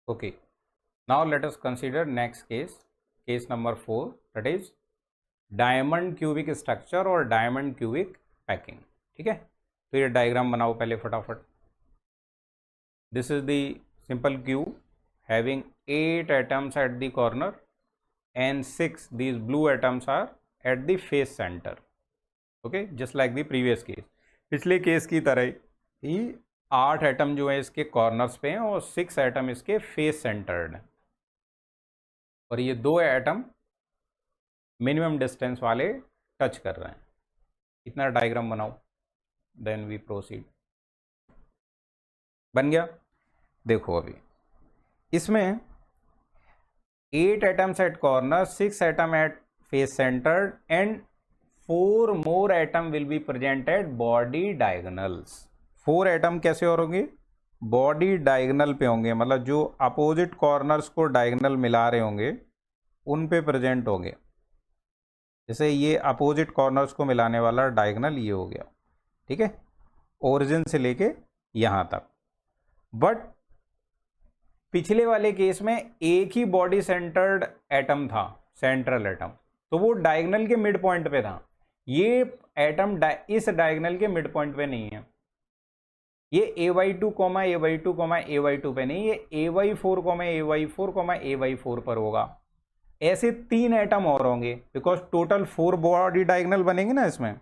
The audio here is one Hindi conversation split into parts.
Okay, now let us consider next case number 4, that is diamond cubic structure और डायमंड क्यूबिक पैकिंग। ठीक है, तो ये डायग्राम बनाओ पहले फटाफट। This is the simple cube having 8 atoms at the corner and 6 these blue atoms are at the face center. Okay, just like the previous case, पिछले केस की तरह ही 8 एटम जो है इसके कॉर्नर्स पे हैं और 6 एटम इसके फेस सेंटर्ड हैं, और ये 2 एटम मिनिमम डिस्टेंस वाले टच कर रहे हैं। इतना डायग्राम बनाओ, देन वी प्रोसीड। बन गया? देखो अभी इसमें 8 atoms at corner, 6 atom at face centered and 4 more atom will be present at body diagonals। 4 atom कैसे और होंगे? बॉडी डायगोनल पे होंगे, मतलब जो अपोजिट कॉर्नर्स को डायगोनल मिला रहे होंगे उन पे प्रेजेंट होंगे। जैसे ये अपोजिट कॉर्नर्स को मिलाने वाला डायगोनल ये हो गया, ठीक है, ओरिजिन से लेके यहाँ तक। बट पिछले वाले केस में एक ही बॉडी सेंटर्ड एटम था, सेंट्रल एटम, तो वो डायगोनल के मिड पॉइंट पे था। ये एटम इस डायगोनल के मिड पॉइंट पे नहीं है। ये ay2, ay2, ay2 पे नहीं, ये ay4, ay4, ay4 पर होगा। ऐसे 3 एटम और होंगे, बिकॉज टोटल 4 बॉडी डायगोनल बनेंगे ना इसमें।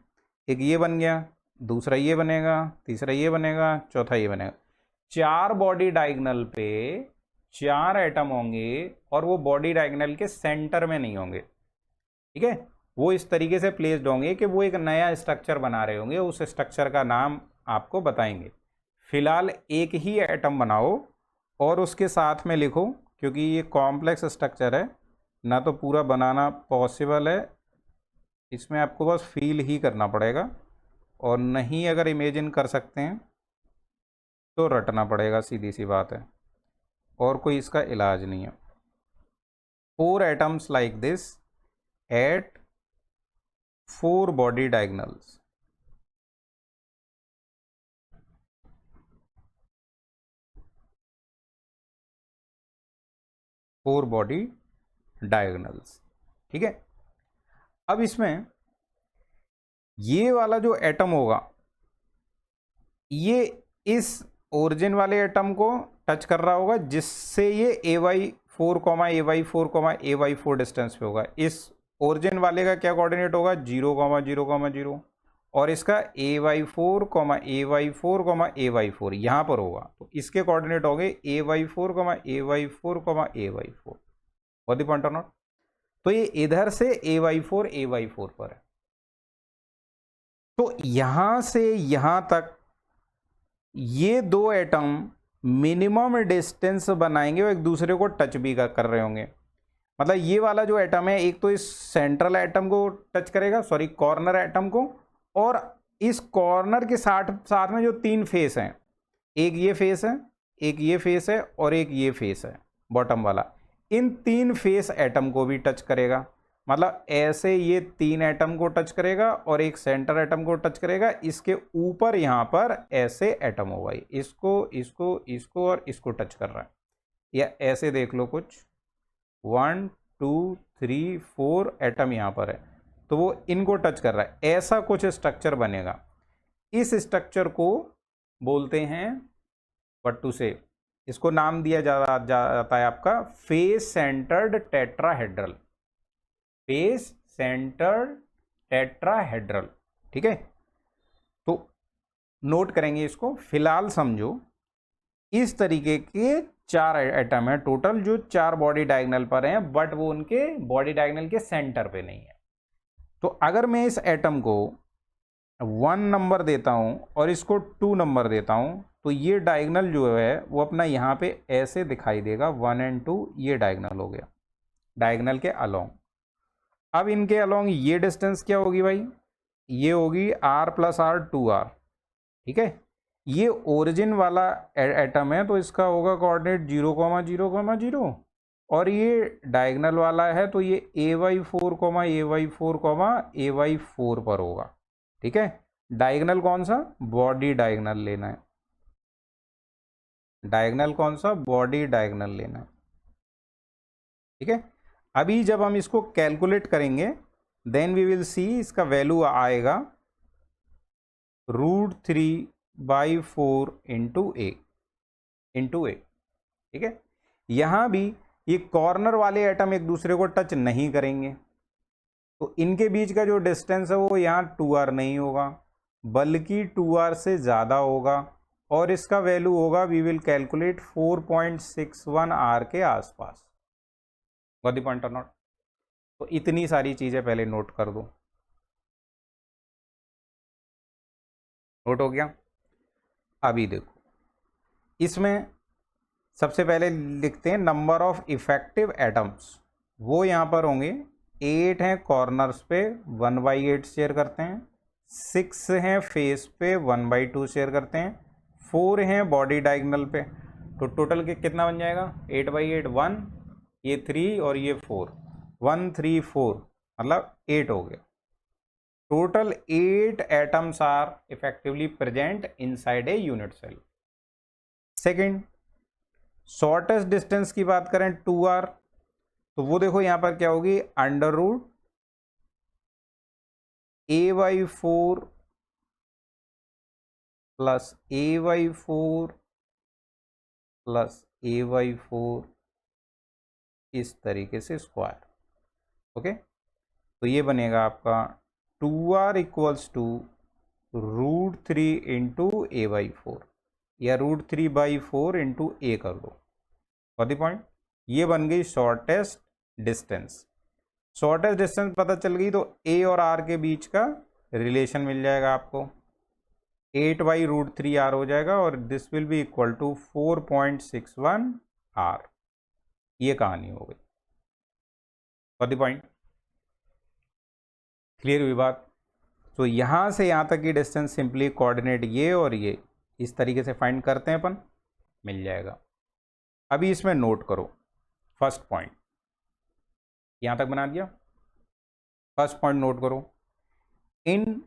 एक ये बन गया, दूसरा ये बनेगा, तीसरा ये बनेगा, चौथा ये बनेगा। 4 बॉडी डायगोनल पे 4 एटम होंगे और वो बॉडी डायगोनल के सेंटर में नहीं होंगे। ठीक है, वो इस तरीके से प्लेस्ड होंगे कि वो एक नया स्ट्रक्चर बना रहे होंगे, उस स्ट्रक्चर का नाम आपको बताएंगे। फिलहाल एक ही एटम बनाओ और उसके साथ में लिखो, क्योंकि ये कॉम्प्लेक्स स्ट्रक्चर है, ना तो पूरा बनाना पॉसिबल है, इसमें आपको बस फील ही करना पड़ेगा, और नहीं अगर इमेजिन कर सकते हैं तो रटना पड़ेगा, सीधी सी बात है, और कोई इसका इलाज नहीं है। 4 atoms like this eight 4 body diagonals. Four body diagonals, ठीक है। अब इसमें ये वाला जो एटम होगा ये इस ओरिजिन वाले एटम को टच कर रहा होगा, जिससे ये ay4, ay4, ay4 डिस्टेंस पे होगा। इस ओरिजिन वाले का क्या कोऑर्डिनेट होगा? 0, 0, 0, और इसका ay4, ay4, ay4 यहाँ पर होगा, तो इसके कोऑर्डिनेट हो गए ay4, ay4, ay4। What the point और नॉट? तो ये इधर से ay4 पर है, तो यहां से यहां तक ये 2 एटम मिनिमम डिस्टेंस बनाएंगे और एक दूसरे को टच भी कर रहे होंगे। मतलब ये वाला जो एटम है, एक तो इस सेंट्रल एटम को टच करेगा, सॉरी कॉर्नर एटम को, और इस कॉर्नर के साथ में जो 3 फेस हैं, एक ये फेस है, एक ये फेस है और एक ये फेस है बॉटम वाला, इन 3 फेस एटम को भी टच करेगा। मतलब ऐसे ये 3 एटम को टच करेगा और एक सेंटर एटम को टच करेगा, इसके ऊपर यहाँ पर ऐसे एटम होगा, इसको इसको इसको और इसको टच कर रहा है, या ऐसे देख लो कुछ 1 2 3 4 एटम यहाँ पर है, तो वो इनको टच कर रहा है, ऐसा कुछ स्ट्रक्चर बनेगा। इस स्ट्रक्चर को बोलते हैं, व्हाट टू से, इसको नाम दिया जाता है आपका face centred tetrahedral, face centred tetrahedral. ठीक है, तो नोट करेंगे इसको। फिलहाल समझो इस तरीके के 4 एटम है टोटल, जो 4 बॉडी डायगोनल पर हैं, बट वो उनके बॉडी डायगोनल के सेंटर पे नहीं है। तो अगर मैं इस एटम को 1 नंबर देता हूं और इसको 2 नंबर देता हूं, तो ये डायगोनल जो है वो अपना यहाँ पे ऐसे दिखाई देगा, 1 और 2 ये डायगोनल हो गया, डायगोनल के अलोंग। अब इनके अलोंग ये डिस्टेंस क्या होगी भाई? ये होगी r + r 2r। ठीक है, ये ओरिजिन वाला एटम है तो इसका होगा कोऑर्डिनेट 0, 0, 0, और ये डायगोनल वाला है तो ये ay4, ay4 पर होगा। ठीक है, डायगोनल कौन सा? बॉडी डायगोनल लेना है। डायगोनल कौन सा, बॉडी डायगोनल लेना है, ठीक है। अभी जब हम इसको कैलकुलेट करेंगे देन वी विल सी इसका वैल्यू आएगा √3/4 इंटू ए, ठीक है। यहां भी ये कॉर्नर वाले एटम एक दूसरे को टच नहीं करेंगे, तो इनके बीच का जो डिस्टेंस है वो यहाँ 2r नहीं होगा बल्कि 2r से ज़्यादा होगा, और इसका वैल्यू होगा वी विल कैलकुलेट 4.61 r के आसपास। गॉट द पॉइंट और नॉट? तो इतनी सारी चीज़ें पहले नोट कर दो। नोट हो गया? अभी देखो इसमें सबसे पहले लिखते हैं नंबर ऑफ इफेक्टिव एटम्स, वो यहाँ पर होंगे 8 हैं कॉर्नर्स पे 1/8 शेयर करते हैं, 6 हैं फेस पे 1/2 शेयर करते हैं, 4 हैं बॉडी डायगोनल पे, तो टोटल के कितना बन जाएगा 8/8 1, ये 3 और ये 4, 1 3 4 मतलब 8 हो गया। Total 8 atoms are effectively present inside a unit cell. Second, shortest distance की बात करें 2r, तो वो देखो यहां पर क्या होगी √a/4 plus a/4 plus a/4 इस तरीके से स्क्वायर, ओके। तो ये बनेगा आपका 2r equals to √3 into a/4 या √3/4 इंटू ए कर दो। फॉर द पॉइंट, ये बन गई शॉर्टेस्ट डिस्टेंस। शॉर्टेस्ट डिस्टेंस पता चल गई तो ए और आर के बीच का रिलेशन मिल जाएगा आपको, 8/√3r हो जाएगा और this will be equal to 4.61 r। ये कहानी हो गई। फॉर द पॉइंट, क्लियर हुई बात? तो यहां से यहां तक की डिस्टेंस सिंपली कोऑर्डिनेट ये और ये इस तरीके से फाइंड करते हैं अपन, मिल जाएगा। अभी इसमें नोट करो फर्स्ट पॉइंट, यहां तक बना दिया। फर्स्ट पॉइंट नोट करो, in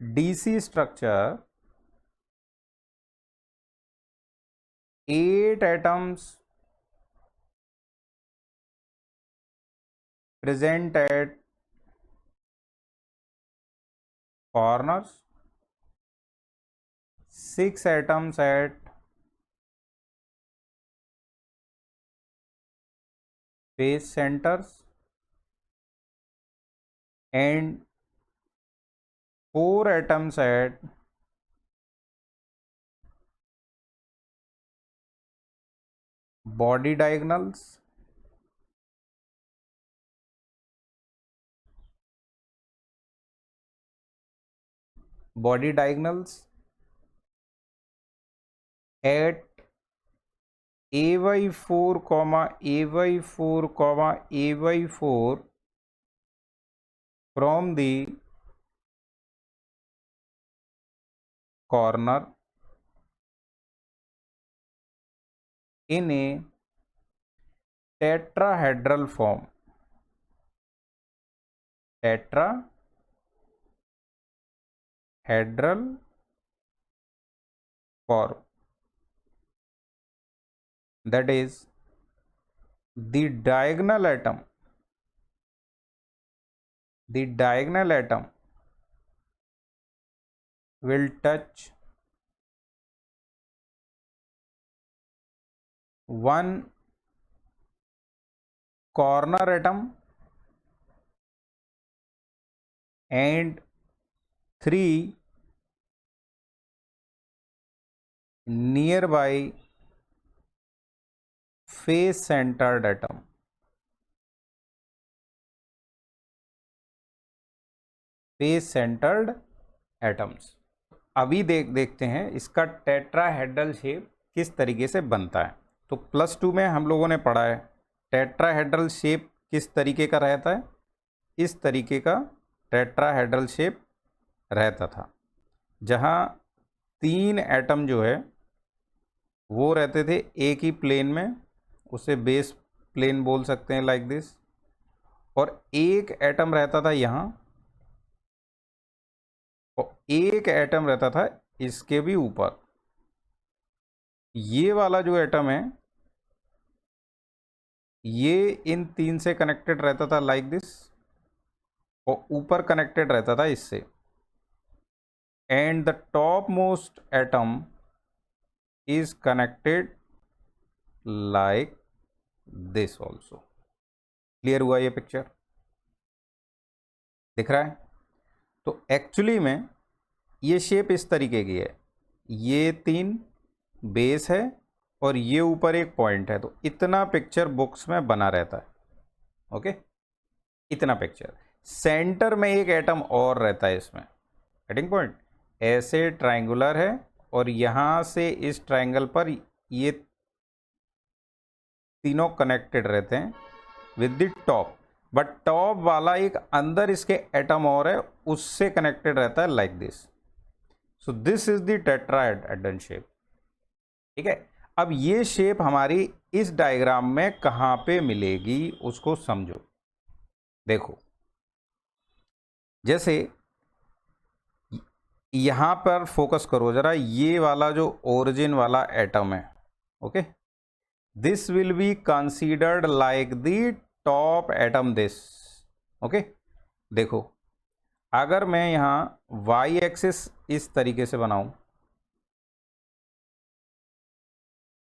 DC structure 8 atoms present at corners, 6 atoms at face centers and 4 atoms at body diagonals at a/4, a/4, a/4 from the corner in a tetrahedral form, tetrahedral form, that is the diagonal atom will touch one corner atom and 3 nearby face centered atom। Face centred atoms. अभी देखते हैं इसका टेट्राहेड्रल शेप किस तरीके से बनता है। तो +2 में हम लोगों ने पढ़ा है टेट्राहेड्रल शेप किस तरीके का रहता है, इस तरीके का टेट्राहेड्रल शेप रहता था, जहाँ 3 एटम जो है वो रहते थे एक ही प्लेन में, उसे बेस प्लेन बोल सकते हैं लाइक दिस, और एक एटम रहता था यहाँ और एक एटम रहता था इसके भी ऊपर, ये वाला जो एटम है ये इन 3 से कनेक्टेड रहता था लाइक दिस, और ऊपर कनेक्टेड रहता था इससे, and the top most atom is connected like this also. Clear हुआ ये पिक्चर, दिख रहा है? तो एक्चुअली में ये शेप इस तरीके की है, ये 3 बेस है और ये ऊपर एक पॉइंट है, तो इतना पिक्चर बुक्स में बना रहता है। ओके, इतना पिक्चर। सेंटर में एक एटम और रहता है इसमें, कटिंग पॉइंट ऐसे ट्रायंगुलर है, और यहां से इस ट्रायंगल पर ये तीनों कनेक्टेड रहते हैं with the top, but top वाला एक अंदर इसके एटम और है, उससे कनेक्टेड रहता है like this. So this is the tetrahedron shape. ठीक है, अब ये शेप हमारी इस डायग्राम में कहां पे मिलेगी उसको समझो। देखो, जैसे यहां पर फोकस करो जरा, ये वाला जो ओरिजिन वाला एटम है, okay, this will be considered like the top atom this. Okay, देखो, अगर मैं यहां वाई एक्सिस इस तरीके से बनाऊं,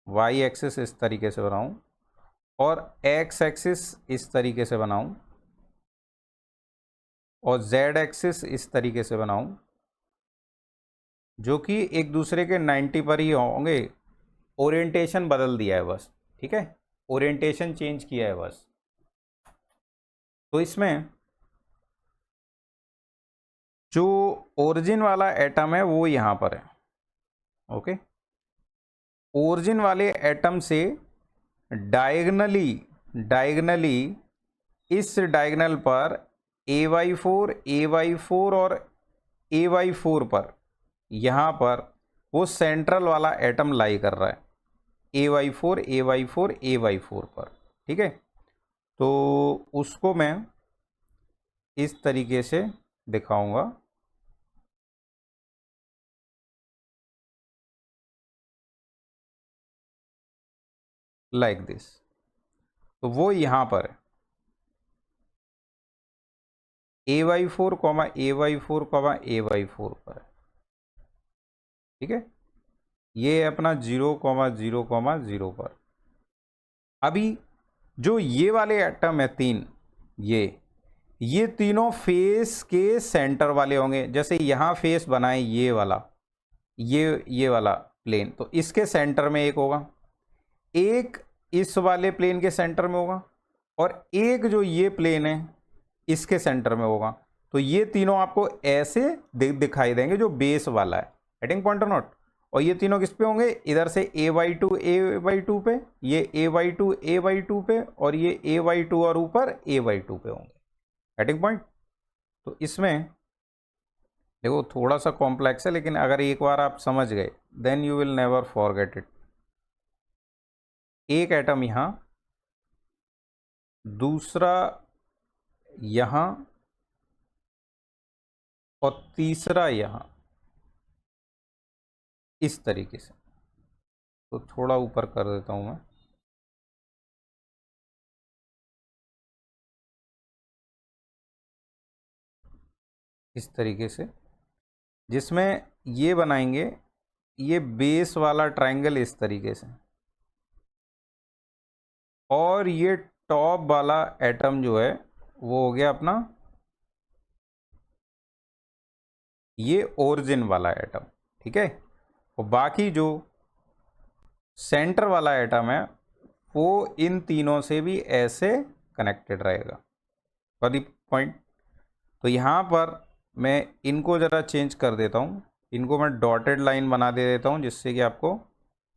वाई एक्सिस इस तरीके से बनाऊं, और एक्स एक्सिस इस तरीके से बनाऊं, और जेड एक्सिस इस तरीके से बनाऊं, जो कि एक दूसरे के 90 पर ही होंगे, ओरिएंटेशन बदल दिया है बस। ठीक है, ओरिएंटेशन चेंज किया है बस। तो इसमें जो ओरिजिन वाला एटम है वो यहां पर है। ओके, ओरिजिन वाले एटम से डायगनली इस डायगनल पर AY4 और AY4 पर, यहां पर वो सेंट्रल वाला एटम लाई कर रहा है AY4 पर। ठीक है, तो उसको मैं इस तरीके से दिखाऊंगा, लाइक दिस। तो वो यहां पर है AY4, AY4, AY4 पर है। ठीक है, ये अपना 0,0,0 पर। अभी जो ये वाले एटम है 3, ये तीनों फेस के सेंटर वाले होंगे। जैसे यहां फेस बनाए ये वाला, ये वाला प्लेन, तो इसके सेंटर में एक होगा, एक इस वाले प्लेन के सेंटर में होगा, और एक जो ये प्लेन है इसके सेंटर में होगा। तो ये तीनों आपको ऐसे दिखाई देंगे जो बेस वाला है, हेडिंग पॉइंट और नोट। और ये तीनों किस पे होंगे? इधर से AY2 पे, ये AY2 पे, और ये AY2 और ऊपर AY2 पे होंगे, हेडिंग पॉइंट। तो इसमें देखो थोड़ा सा कॉम्प्लेक्स है, लेकिन अगर एक बार आप समझ गए then you will never forget it. एक एटम यहां, दूसरा यहां, और तीसरा यहां, इस तरीके से। तो थोड़ा ऊपर कर देता हूं मैं, इस तरीके से, जिसमें ये बनाएंगे ये बेस वाला ट्रायंगल इस तरीके से, और ये टॉप वाला एटम जो है वो हो गया अपना ये ओरिजिन वाला एटम। ठीक है, और बाकी जो सेंटर वाला एटम है वो इन तीनों से भी ऐसे कनेक्टेड रहेगा। फॉर द पॉइंट, तो यहाँ पर मैं इनको ज़रा चेंज कर देता हूँ, इनको मैं डॉटेड लाइन बना दे देता हूँ, जिससे कि आपको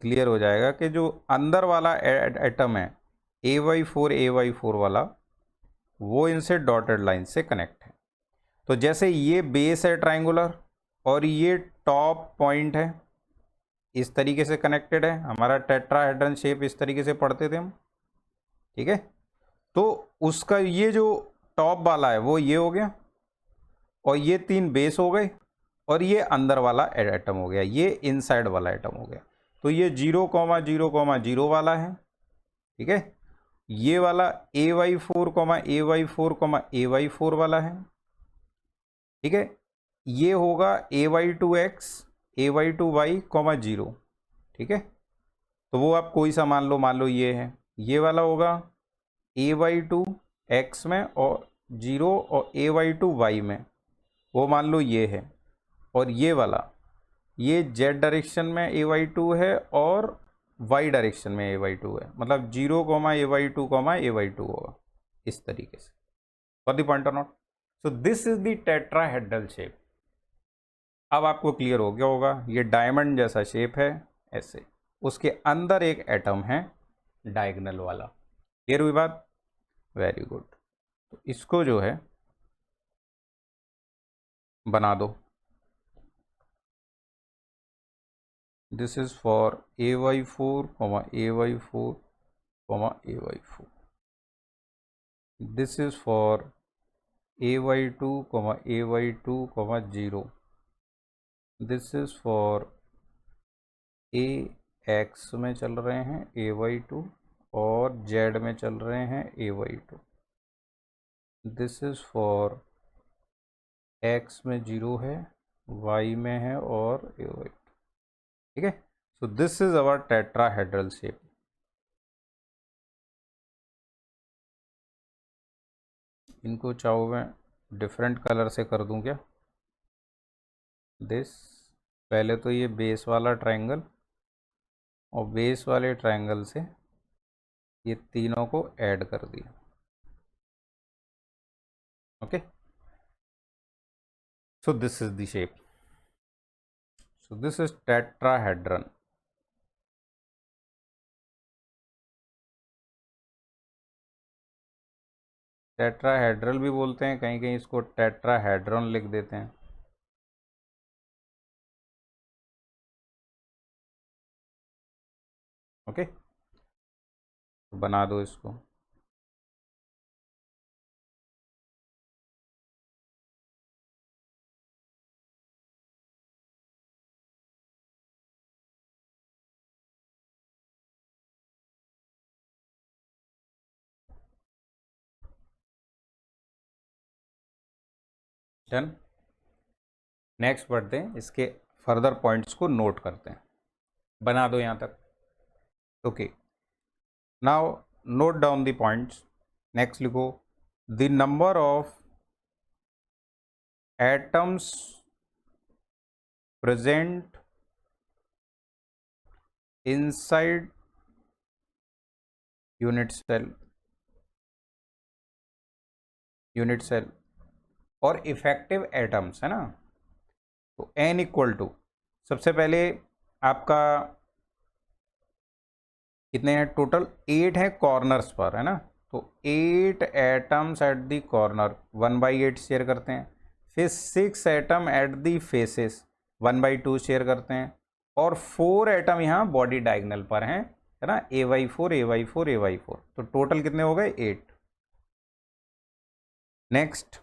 क्लियर हो जाएगा कि जो अंदर वाला एटम है AY4 वाला, वो इनसे डॉटेड लाइन से कनेक्ट है। तो जैसे ये बेस है ट्रायंगुलर, और ये टॉप पॉइंट है, इस तरीके से कनेक्टेड है। हमारा टेट्राहेड्रन शेप इस तरीके से पढ़ते थे हम। ठीक है, तो उसका ये जो टॉप वाला है वो ये हो गया, और ये 3 बेस हो गए, और ये अंदर वाला एटम हो गया, ये इनसाइड वाला एटम हो गया। तो ये 0,0,0 वाला है, ठीक है। ये वाला AY4, AY4, AY4 वाला है, ठीक है। ये होगा AY2X, AY2Y, 0, ठीक है। तो वो आप कोई सा मान लो ये है। ये वाला होगा AY2X में और 0 और AY2Y में, वो मान लो ये है। और ये वाला, ये Z डायरेक्शन में AY2 है और Y डायरेक्शन में AY2 है, मतलब 0, AY2, AY2 होगा इस तरीके से। फॉर द पॉइंट और not. So this is the tetrahedral shape. अब आपको क्लियर हो गया होगा, ये डायमंड जैसा शेप है ऐसे, उसके अंदर एक एटम है डायगोनल वाला। क्लियर हुई बात? Very good. तो इसको जो है बना दो। This is for AY4, AY4, AY4. This is for AY2, AY2, 0. This is for AX में चल रहे हैं AY2 और Z में चल रहे हैं AY2. This is for X में 0 है, Y में है और AY2, ठीक है। So this is our tetrahedral shape. इनको चाहो मैं डिफरेंट कलर से कर दूं क्या? दिस, पहले तो ये बेस वाला ट्रायंगल और बेस वाले ट्रायंगल से ये तीनों को ऐड कर दिया, okay. So this is the shape. So this is tetrahedron. Tetrahedral भी बोलते हैं, कहीं कहीं इसको टेट्राहेड्रॉन लिख देते हैं, ओके। तो बना दो इसको। डन। नेक्स्ट बढ़ते हैं, इसके फर्दर पॉइंट्स को नोट करते हैं। बना दो यहाँ तक, okay. Now note down the points. Next लिखो, the number of atoms present inside unit cell और इफेक्टिव एटम्स है ना। तो n इक्वल टू, सबसे पहले आपका कितने हैं टोटल? 8 है कॉर्नर्स पर, है ना। तो 8 atoms at the corner 1/8 share करते हैं। फिर 6 atom at the faces 1/2 share करते हैं। और 4 एटम यहाँ बॉडी डायगोनल पर हैं, है ना, AY4, AY4, AY4। तो टोटल कितने हो गए? 8। Next,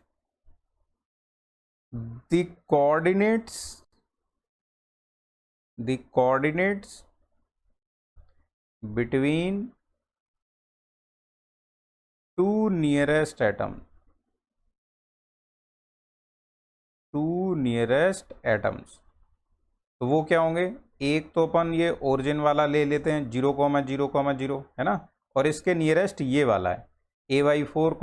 the coordinates between two nearest atoms, तो वो क्या होंगे? एक तो अपन ये ओरिजिन वाला ले लेते हैं 0,0,0 है ना, और इसके नियरेस्ट ये वाला है AY4,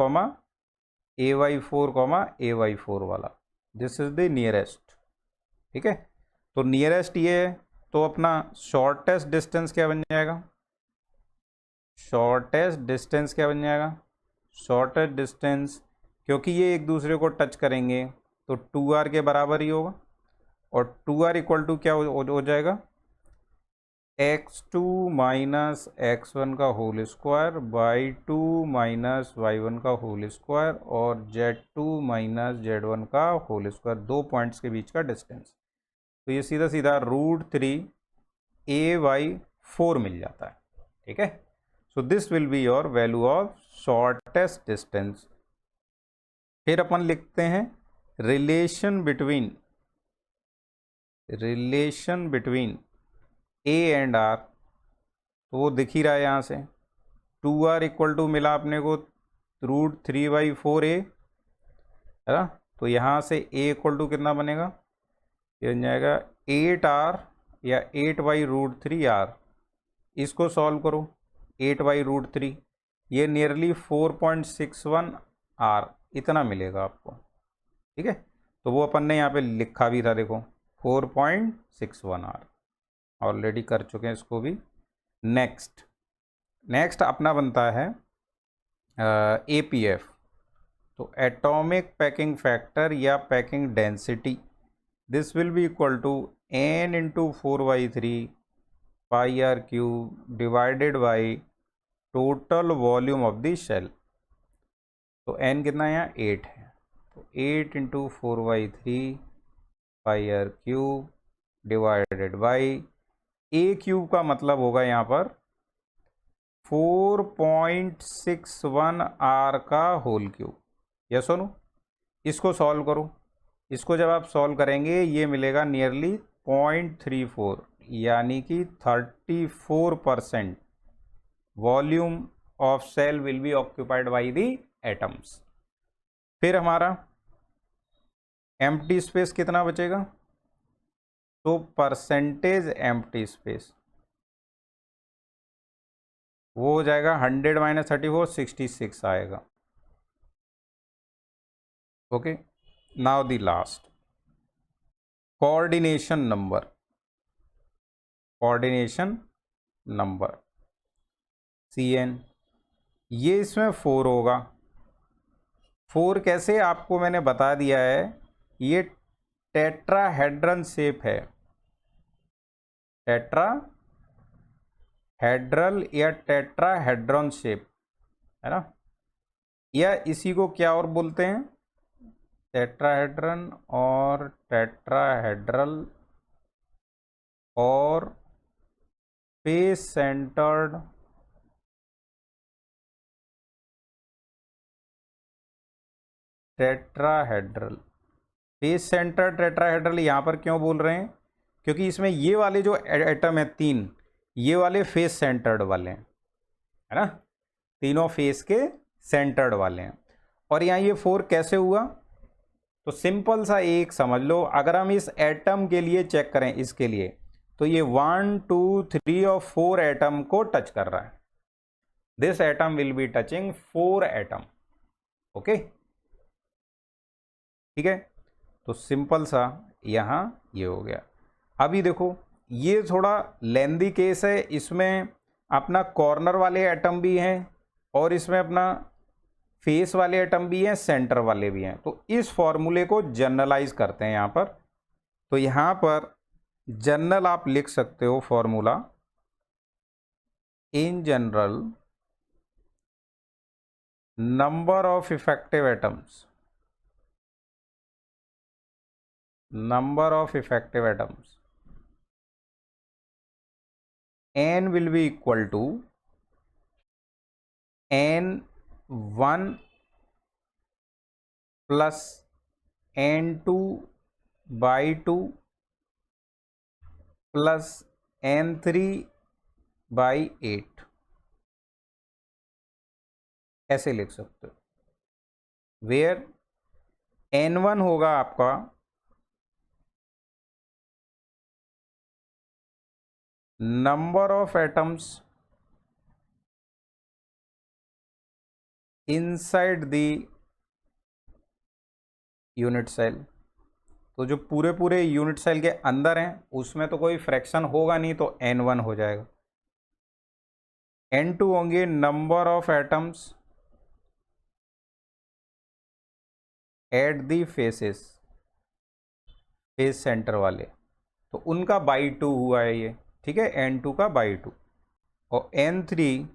AY4 वाला। दिस इज द नियरेस्ट, ठीक है। तो नियरेस्ट ये है, तो अपना शॉर्टेस्ट डिस्टेंस क्या बन जाएगा? शॉर्टेस्ट डिस्टेंस, क्योंकि ये एक दूसरे को टच करेंगे तो 2r के बराबर ही होगा। और 2r इक्वल टू क्या हो जाएगा? x2 माइनस x1 का whole square by 2 minus y1 का होल स्क्वायर और z2 माइनस z1 का होल स्क्वायर, 2 पॉइंट्स के बीच का डिस्टेंस। तो ये सीधा सीधा √3 AY4 मिल जाता है, ठीक है। So this will be your value of shortest distance. फिर अपन लिखते हैं relation between A and R, तो वो दिख ही रहा है यहाँ से। 2r इक्वल टू मिला अपने को √3/4a, है ना। तो यहाँ से a इक्वल टू कितना बनेगा, ये बन जाएगा 8r या 8/√3r। इसको सॉल्व करो, 8/√3, ये नियरली 4.61r इतना मिलेगा आपको, ठीक है। तो वो अपन ने यहाँ पे लिखा भी था, देखो 4.61r, ऑलरेडी कर चुके हैं इसको भी। नेक्स्ट अपना बनता है APF, तो एटॉमिक पैकिंग फैक्टर या packing density, this will be equal to n into 4/3 πr³ divided by total volume of the shell. तो n कितना है यहाँ 8 है, तो 8 into 4/3 πr³ divided by a³ का मतलब होगा यहाँ पर 4.61r का होल क्यूब। यस और नो, इसको सॉल्व करो। इसको जब आप सॉल्व करेंगे ये मिलेगा नियरली 0.34, यानी कि 34% volume of cell will be occupied by the atoms. फिर हमारा एम्प्टी स्पेस कितना बचेगा, तो परसेंटेज एम्प्टी स्पेस वो हो जाएगा 100 - 34 66 आएगा। Okay, now the last coordination number Cn, ये इसमें 4 होगा। 4 कैसे आपको मैंने बता दिया है, ये टेट्राहेड्रन शेप है, टेट्राहेड्रल या टेट्राहेड्रॉन शेप, है ना। या इसी को क्या और बोलते हैं, टेट्राहेड्रन और टेट्राहेड्रल और face centred tetrahedral. Face centred tetrahedral यहाँ पर क्यों बोल रहे हैं, क्योंकि इसमें ये वाले जो एटम है 3, ये वाले फेस सेंटर्ड वाले हैं, है ना, तीनों फेस के सेंटर्ड वाले हैं। और यहाँ ये 4 कैसे हुआ, तो सिंपल सा एक समझ लो, अगर हम इस एटम के लिए चेक करें, इसके लिए तो ये 1 2 3 और 4 एटम को टच कर रहा है। This atom will be touching 4 atom. Okay, ठीक है। तो सिंपल सा यहाँ ये हो गया। अभी देखो ये थोड़ा लेंदी केस है, इसमें अपना कॉर्नर वाले एटम भी हैं और इसमें अपना फेस वाले एटम भी हैं, सेंटर वाले भी हैं। तो इस फॉर्मूले को जनरलाइज करते हैं यहाँ पर। तो यहाँ पर जनरल आप लिख सकते हो formula, in general number of effective atoms, n will be equal to n1 plus n2/2 plus n3/8, ऐसे लिख सकते हो। वेयर n1 होगा आपका number of atoms inside the unit cell. तो जो पूरे यूनिट सेल के अंदर हैं उसमें तो कोई फ्रैक्शन होगा नहीं, तो n1 हो जाएगा। n2 होंगे number of atoms at the faces, face centre वाले, तो उनका बाई 2 हुआ है ये, ठीक है, n2 का बाई 2। और n3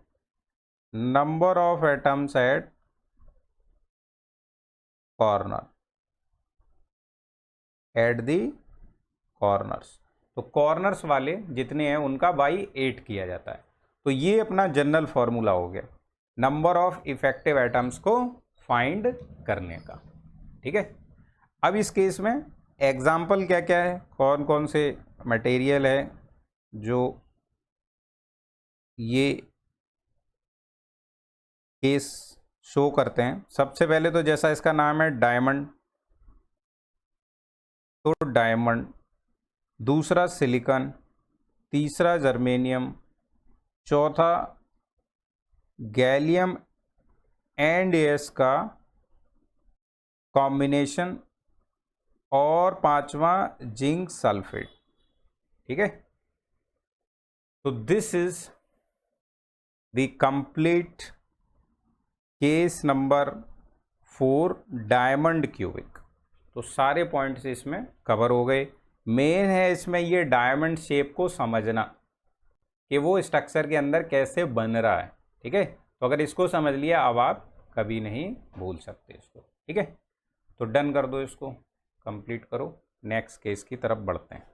number of atoms at corner, at the corners. तो कॉर्नर्स वाले जितने हैं उनका बाई 8 किया जाता है। तो ये अपना जनरल फॉर्मूला हो गया नंबर ऑफ इफेक्टिव एटम्स को फाइंड करने का, ठीक है। अब इस केस में एग्जाम्पल क्या क्या है, कौन कौन से मटेरियल है, जो ये केस शो करते हैं, सबसे पहले तो जैसा इसका नाम है डायमंड, तो डायमंड, दूसरा सिलिकॉन, तीसरा जर्मेनियम, चौथा गैलियम एंड एस का कॉम्बिनेशन, और पांचवा जिंक सल्फेट। ठीक है, तो this is the complete case number 4 diamond cubic. तो सारे पॉइंट्स इसमें कवर हो गए। मेन है इसमें ये डायमंड शेप को समझना कि वो स्ट्रक्चर के अंदर कैसे बन रहा है। ठीक है, तो अगर इसको समझ लिया अब आप कभी नहीं भूल सकते इसको। ठीक है, तो डन कर दो, इसको कंप्लीट करो, नेक्स्ट केस की तरफ बढ़ते हैं।